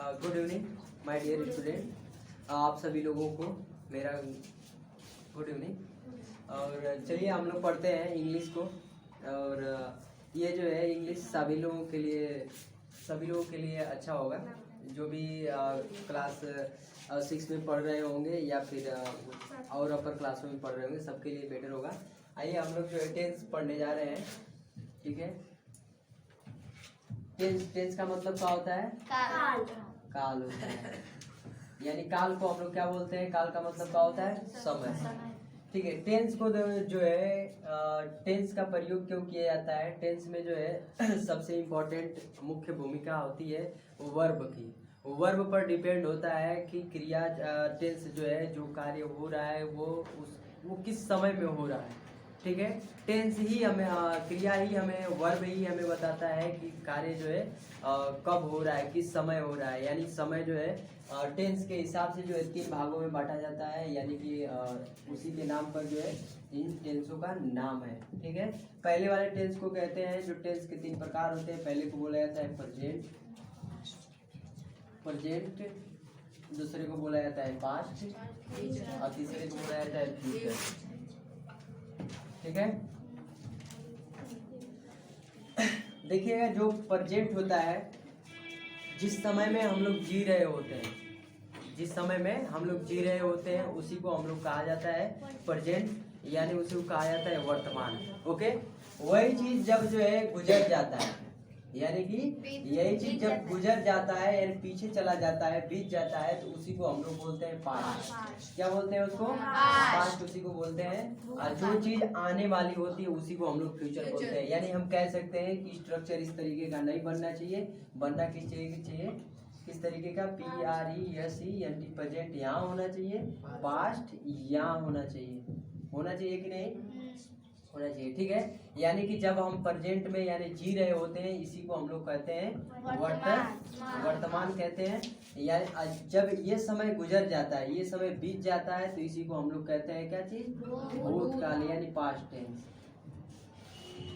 Good evening my dear student, आप सभी लोगों को मेरा गुड इवनिंग। और चलिए हम लोग पढ़ते हैं इंग्लिश को। और ये जो है इंग्लिश सभी लोगों के लिए अच्छा होगा, जो भी क्लास 6 में पढ़ रहे होंगे या फिर और अपर क्लास में पढ़ रहे होंगे, सबके लिए बेटर होगा। आइए हम लोग जो है टेंस पढ़ने जा रहे हैं, ठीक है। टेंस का मतलब क्या होता है? काल होता है, यानी काल को हम लोग क्या बोलते हैं? काल का मतलब क्या होता है? समय, ठीक है। टेंस को जो है टेंस का प्रयोग क्यों किया जाता है? टेंस में जो है सबसे इम्पोर्टेंट मुख्य भूमिका होती है वर्ब की। वर्ब पर डिपेंड होता है कि क्रिया टेंस जो है, जो कार्य हो रहा है वो किस समय में हो रहा है, ठीक है। टेंस ही हमें क्रिया ही हमें, वर्ब ही हमें बताता है कि कार्य जो है कब हो रहा है, किस समय हो रहा है। यानी समय जो है टेंस के हिसाब से जो है 3 भागों में बांटा जाता है, यानी कि उसी के नाम पर जो है इन टेंसों का नाम है, ठीक है। पहले वाले टेंस को कहते हैं, जो टेंस के 3 प्रकार होते हैं। पहले को बोला जाता है प्रेजेंट, दूसरे को बोला जाता है पास्ट और तीसरे को बोला जाता है फ्यूचर, ठीक है। देखिएगा, जो प्रेजेंट होता है, जिस समय में हम लोग जी रहे होते हैं, उसी को हम लोग कहा जाता है प्रेजेंट, यानी उसी को कहा जाता है वर्तमान, ओके। वही चीज जब जो है गुजर जाता है, यानी कि यही चीज जब गुजर जाता है, यानी पीछे चला जाता है, बीत जाता है, तो उसी को हम लोग बोलते हैं पास्ट। क्या बोलते हैं उसको? पास्ट उसी को बोलते हैं। और जो चीज आने वाली होती है उसी को हम लोग फ्यूचर बोलते हैं। यानी हम कह सकते हैं कि स्ट्रक्चर इस तरीके का नहीं बनना चाहिए। बनना किस तरीके का? PRESENT, प्रेजेंट यहाँ होना चाहिए, पास्ट यहाँ होना चाहिए कि नहीं होना चाहिए, ठीक है। यानी कि जब हम प्रेजेंट में यानी जी रहे होते हैं, इसी को हम लोग कहते हैं वर्तमान कहते हैं। यानी जब ये समय गुजर जाता है, ये समय बीत जाता है, तो इसी को हम लोग कहते हैं क्या चीज? भूतकाल, यानी पास्ट टेंस,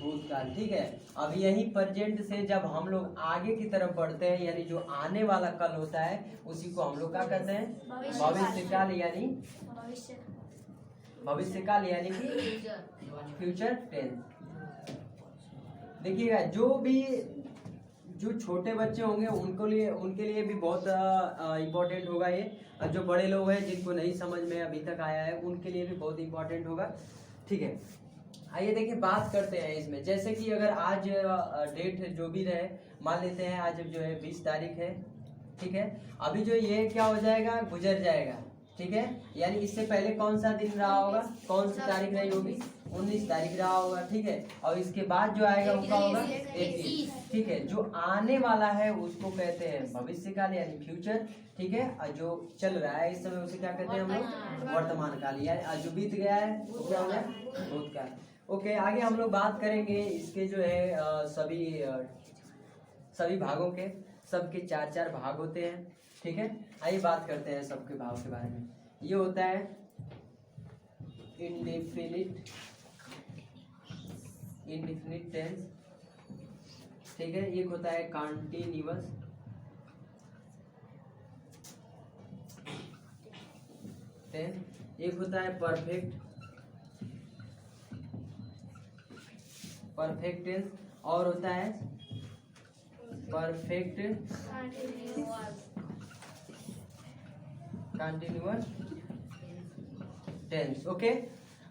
भूतकाल, ठीक है। अब यही प्रेजेंट से जब हम लोग आगे की तरफ बढ़ते हैं, यानी जो आने वाला कल होता है, उसी को हम लोग क्या कहते हैं? भविष्यकाल, यानी कि फ्यूचर टेंस। देखिएगा, जो छोटे बच्चे होंगे उनके लिए भी बहुत इम्पोर्टेंट होगा ये। और जो बड़े लोग हैं, जिनको नहीं समझ में अभी तक आया है, उनके लिए भी बहुत इम्पोर्टेंट होगा, ठीक है। आइए देखिए, बात करते हैं इसमें। जैसे कि अगर आज डेट जो भी रहे, मान लेते हैं आज जो है 20 तारीख है, ठीक है। अभी जो ये क्या हो जाएगा? गुजर जाएगा, ठीक है। यानी इससे पहले कौन सा दिन रहा होगा? कौन सी तारीख रही होगी? 19 तारीख रहा होगा, ठीक है। और इसके बाद जो आएगा वो क्या होगा? 21, ठीक है। जो आने वाला है उसको कहते हैं भविष्यकाल, यानी फ्यूचर, ठीक है। और जो चल रहा है इस समय उसे क्या कहते हैं हम लोग? वर्तमान काल, यानी जो बीत गया है वो क्या हो गया? भूतकाल, ओके। आगे हम लोग बात करेंगे इसके जो है सभी भागों के। सबके 4 भाग होते हैं, ठीक है। आइए बात करते हैं सबके भाग के बारे में। ये होता है इंडेफिनिट टेंस, ठीक है। एक होता है कॉन्टिन्यूअस टेंस, एक होता है परफेक्ट टेंस, और होता है परफेक्ट कंटिन्यूअस टेंस, ओके।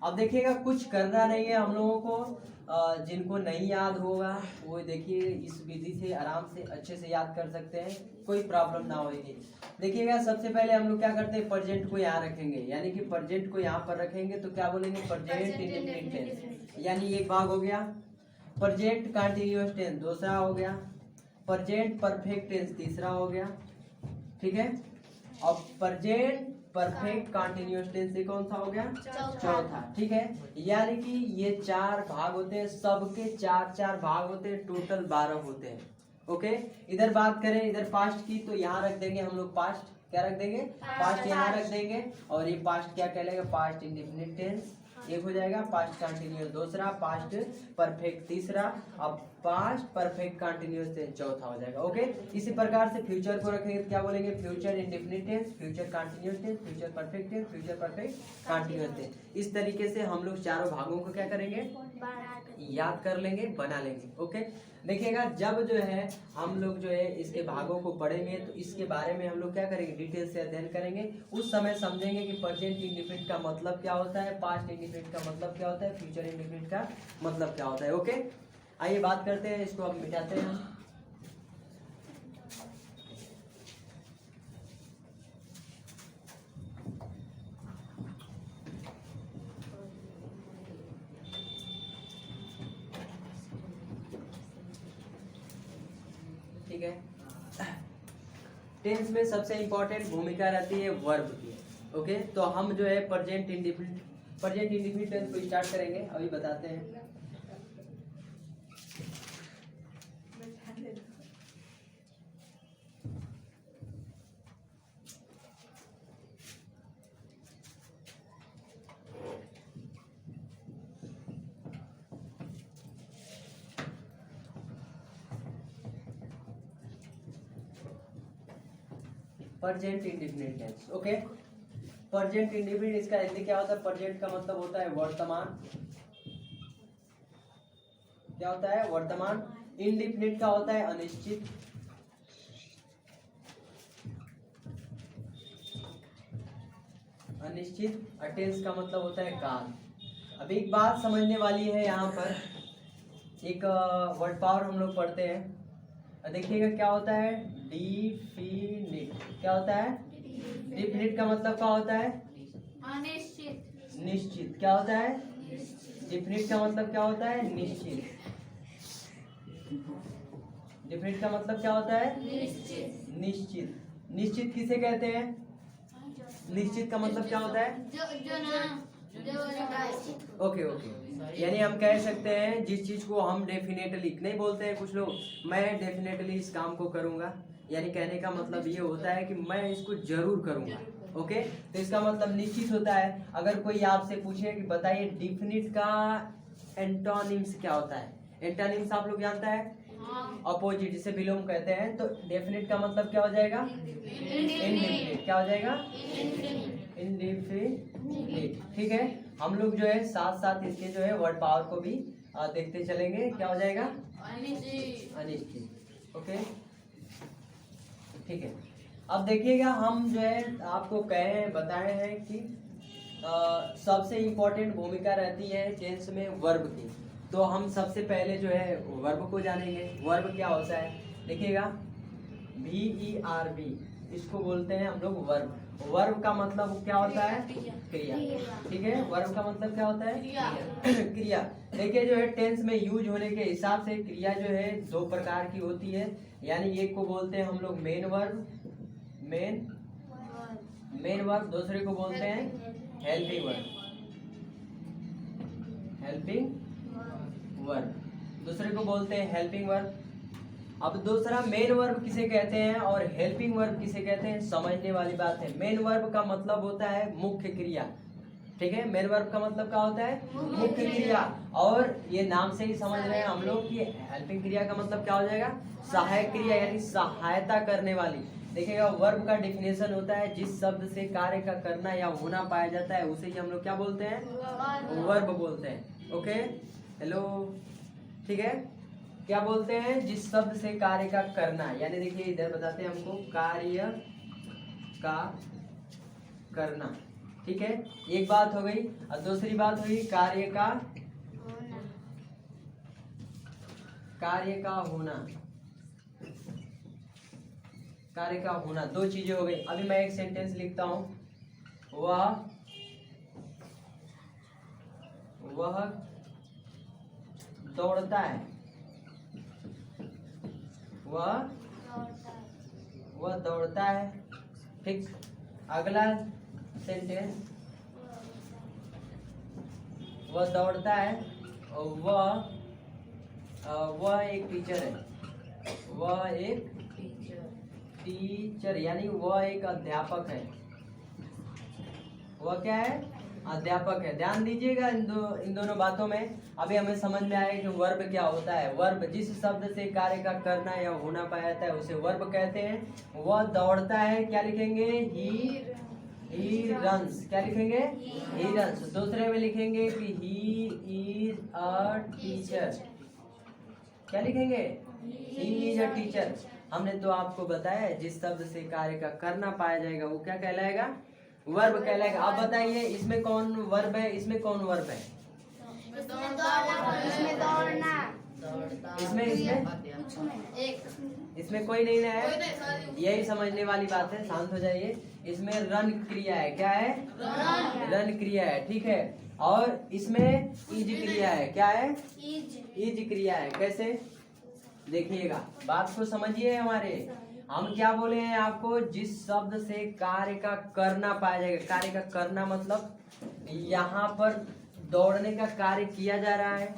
अब देखिएगा, कुछ करना नहीं है हम लोगों को। जिनको नहीं याद होगा वो देखिए इस विधि से आराम से अच्छे से याद कर सकते हैं, कोई प्रॉब्लम ना होगी। देखिएगा, सबसे पहले हम लोग क्या करते हैं? प्रेजेंट को यहाँ रखेंगे, यानी कि प्रेजेंट को यहाँ पर रखेंगे तो क्या बोलेंगे? प्रेजेंट इंडेफिनिट टेंस, यानी एक भाग हो गया। प्रेजेंट कंटिन्यूअस टेंस दूसरा हो गया। प्रेजेंट परफेक्ट टेंस तीसरा हो गया, ठीक है। और प्रेजेंट परफेक्ट कंटिन्यूअस टेंस से कौन सा हो गया? चौथा, ठीक है। यानी कि ये 4 भाग होते हैं, सबके 4 भाग होते हैं, टोटल 12 होते हैं, ओके। इधर बात करें इधर पास्ट की, तो यहाँ रख देंगे हम लोग पास्ट। क्या रख देंगे? पास्ट यहाँ रख देंगे। और ये पास्ट क्या कहलाएगा? पास्ट इंडेफिनिट टेंस एक हो जाएगा, पास्ट कंटिन्यूअस दूसरा, पास्ट परफेक्ट तीसरा। अब पास्ट परफेक्ट कंटिन्यूअस टेंस चौथा हो जाएगा। ओके, इसी प्रकार से फ्यूचर को रखेंगे तो क्या बोलेंगे, future indefinite tense, future continuous tense, future perfect tense, future perfect continuous tense. इस तरीके से हम लोग चारों भागों को क्या करेंगे, याद कर लेंगे, बना लेंगे। ओके, देखिएगा जब जो है हम लोग जो है इसके भागों को पढ़ेंगे तो इसके बारे में हम लोग क्या करेंगे, डिटेल से अध्ययन करेंगे। उस समय समझेंगे कि प्रेजेंट इंडेफिनिट का मतलब क्या होता है, पास्ट इंडेफिनिट का मतलब क्या होता है, फ्यूचर इंडेफिनिट का मतलब क्या होता है। ओके, आइए बात करते हैं, इसको अब मिटाते हैं हम। ठीक है, टेंस में सबसे इंपॉर्टेंट भूमिका रहती है वर्ब की। ओके, तो हम जो है प्रेजेंट इंडेफिनिट टेंस को स्टार्ट करेंगे, अभी बताते हैं। Present indefinite tense. Okay, present indefinite इसका हिंदी क्या होता है, प्रेजेंट का मतलब होता है वर्तमान, क्या होता है, वर्तमान। इंडेफिनिट का होता है अनिश्चित, अनिश्चित। टेंस का मतलब होता है काल। अब एक बात समझने वाली है, यहाँ पर एक वर्ड पावर हम लोग पढ़ते हैं, देखिएगा क्या होता है, डिफिनिट। क्या होता है, डिफिनिट का मतलब क्या होता है, अनिश्चित। निश्चित। क्या होता है, डिफिनिट का मतलब क्या होता है, निश्चित। डिफिनिट का मतलब क्या होता है, निश्चित। निश्चित। निश्चित किसे कहते हैं, निश्चित का मतलब क्या होता है, ओके ओके, यानी हम कह सकते हैं जिस चीज को हम डेफिनेटली नहीं बोलते हैं कुछ लोग, मैं डेफिनेटली इस काम को करूंगा, यानी कहने का मतलब ये होता है कि मैं इसको जरूर करूंगा। ओके, तो इसका मतलब निश्चित होता है। अगर कोई आपसे पूछे कि बताइए डेफिनिट का एंटोनिम्स क्या होता है, एंटोनिम्स आप लोग जानता है, अपोजिट, जिसे विलोम कहते हैं। तो डेफिनिट का मतलब क्या हो जाएगा, इनडेफिनिट। क्या हो जाएगा, इनडेफिनिट। ठीक है, हम लोग जो है साथ साथ इसके जो है वर्ड पावर को भी देखते चलेंगे। क्या हो जाएगा, अनिश्चित। ओके, ठीक है। अब देखिएगा हम जो है आपको बताए हैं कि सबसे इम्पोर्टेंट भूमिका रहती है टेंस में वर्ब की। तो हम सबसे पहले जो है वर्ब को जानेंगे। वर्ब क्या होता है, देखिएगा VERB, इसको बोलते हैं हम लोग वर्ब। वर्ब का मतलब क्या होता है, क्रिया। ठीक है, वर्ब का मतलब क्या होता है, क्रिया। देखिए जो है टेंस में यूज होने के हिसाब से क्रिया जो है दो प्रकार की होती है, यानी एक को बोलते हैं हम लोग मेन वर्ब, मेन वर्ब। दूसरे को बोलते हैं हेल्पिंग वर्ब, हेल्पिंग वर्ब। दूसरे को बोलते हैं हेल्पिंग वर्ब। अब दूसरा मेन वर्ब किसे कहते हैं और हेल्पिंग वर्ब किसे कहते हैं, समझने वाली बात है। मेन वर्ब का मतलब होता है मुख्य क्रिया। ठीक है, मेन वर्ब का मतलब क्या होता है, मुख्य क्रिया। और ये नाम से ही समझ रहे हैं हम लोग कि हेल्पिंग क्रिया का मतलब क्या हो जाएगा, सहायक क्रिया, यानी सहायता करने वाली। देखिएगा वर्ब का डिफिनेशन होता है जिस शब्द से कार्य का करना या होना पाया जाता है उसे ही हम लोग क्या बोलते हैं, वर्ब बोलते हैं। ओके, हेलो, ठीक है, क्या बोलते हैं, जिस शब्द से कार्य का करना, यानी देखिए इधर बताते हैं हमको, कार्य का करना। ठीक है, एक बात हो गई। और दूसरी बात हुई कार्य का होना, कार्य का होना, दो चीजें हो गई। अभी मैं एक सेंटेंस लिखता हूं, वह दौड़ता है, वह दौड़ता है। ठीक, अगला सेंटेंस, वह दौड़ता है और वह एक टीचर है, वह एक टीचर, यानी वह एक अध्यापक है। वह क्या है, अध्यापक है। ध्यान दीजिएगा इन दोनों बातों में। अभी हमें समझ में आया कि वर्ब क्या होता है। वर्ब जिस शब्द से कार्य का करना या होना पाया जाता है उसे वर्ब कहते हैं। वह दौड़ता है, क्या लिखेंगे? He runs. क्या लिखेंगे? He runs. दूसरे में लिखेंगे कि ही इज अ टीचर। क्या लिखेंगे? He is a teacher. हमने तो आपको बताया जिस शब्द से कार्य का करना पाया जाएगा वो क्या कहलाएगा? वर्ब कहलाएगा। आप बताइए इसमें कौन वर्ब है, इसमें कौन वर्ब है? इसमें कोई नहीं है। यही समझने वाली बात है, शांत हो जाइए। इसमें रन क्रिया है। क्या है? रन क्रिया है, ठीक है। और इसमें इज क्रिया है। क्या है? इज क्रिया है। कैसे? देखिएगा, बात को समझिए। हमारे हम क्या बोले हैं आपको? जिस शब्द से कार्य का करना पाया जाएगा। कार्य का करना मतलब यहाँ पर दौड़ने का कार्य किया जा रहा है,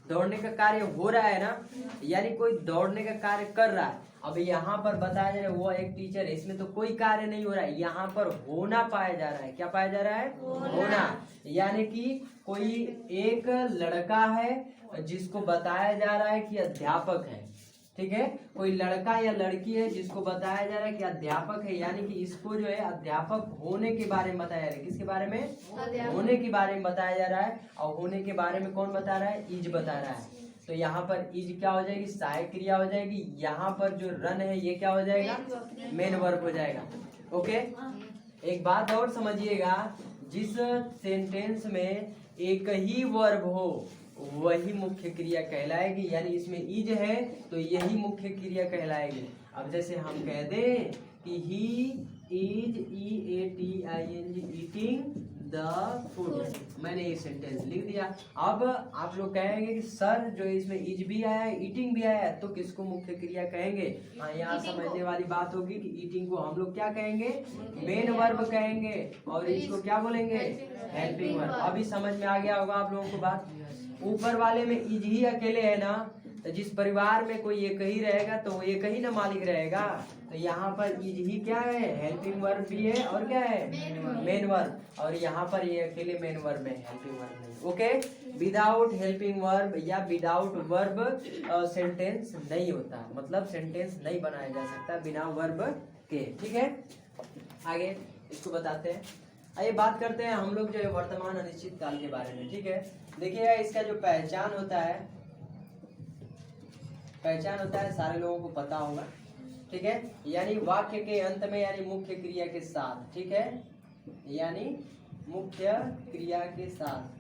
दौड़ने का कार्य हो रहा है ना, यानी कोई दौड़ने का कार्य कर रहा है। अब यहाँ पर बताया जा रहा है वो एक टीचर है, इसमें तो कोई कार्य नहीं हो रहा है, यहाँ पर होना पाया जा रहा है। क्या पाया जा रहा है? होना। यानी कि कोई एक लड़का है जिसको बताया जा रहा है कि अध्यापक है, ठीक है। कोई लड़का या लड़की है जिसको बताया जा रहा है कि अध्यापक है, यानी कि इसको जो है अध्यापक होने के बारे में बताया जा रहा है। किसके बारे में? होने के बारे में बताया जा रहा है। और होने के बारे में कौन बता रहा है? इज बता रहा है। तो यहाँ पर इज क्या हो जाएगी? सहायक क्रिया हो जाएगी। यहाँ पर जो रन है ये क्या हो जाएगा? मेन वर्ब हो जाएगा। ओके, एक बात और समझिएगा, जिस सेंटेंस में एक ही वर्ब हो वही मुख्य क्रिया कहलाएगी। यानी इसमें इज है तो यही मुख्य क्रिया कहलाएगी। अब जैसे हम कह दें कि he is EATING eating the food, मैंने ये सेंटेंस लिख दिया। अब आप लोग कहेंगे कि सर जो इसमें इज भी आया है, ईटिंग भी आया है, तो किसको मुख्य क्रिया कहेंगे? हाँ, यहाँ समझने वाली बात होगी कि ईटिंग को हम लोग क्या कहेंगे? मेन वर्ब कहेंगे। और इसको क्या बोलेंगे? Helping verb. अभी समझ में आ गया होगा आप लोगों को बात। ऊपर वाले में इज ही अकेले है ना, तो जिस परिवार में कोई एक ही रहेगा तो एक ही ना मालिक रहेगा। तो यहाँ पर इज ही क्या है? हेल्पिंग वर्ब भी है और क्या है? Main verb. और यहाँ पर ये अकेले मेन वर्ब है, हेल्पिंग वर्ब नहीं। ओके, विदाउट हेल्पिंग वर्ब या विदाउट वर्ब सेंटेंस नहीं होता, मतलब सेंटेंस नहीं बनाया जा सकता बिना वर्ब के, ठीक है। आगे इसको बताते हैं। आइए बात करते हैं हम लोग जो है वर्तमान अनिश्चित काल के बारे में, ठीक है। देखिएगा, इसका जो पहचान होता है सारे लोगों को पता होगा, ठीक है। यानी वाक्य के अंत में, यानी मुख्य क्रिया के साथ, ठीक है, यानी मुख्य क्रिया के साथ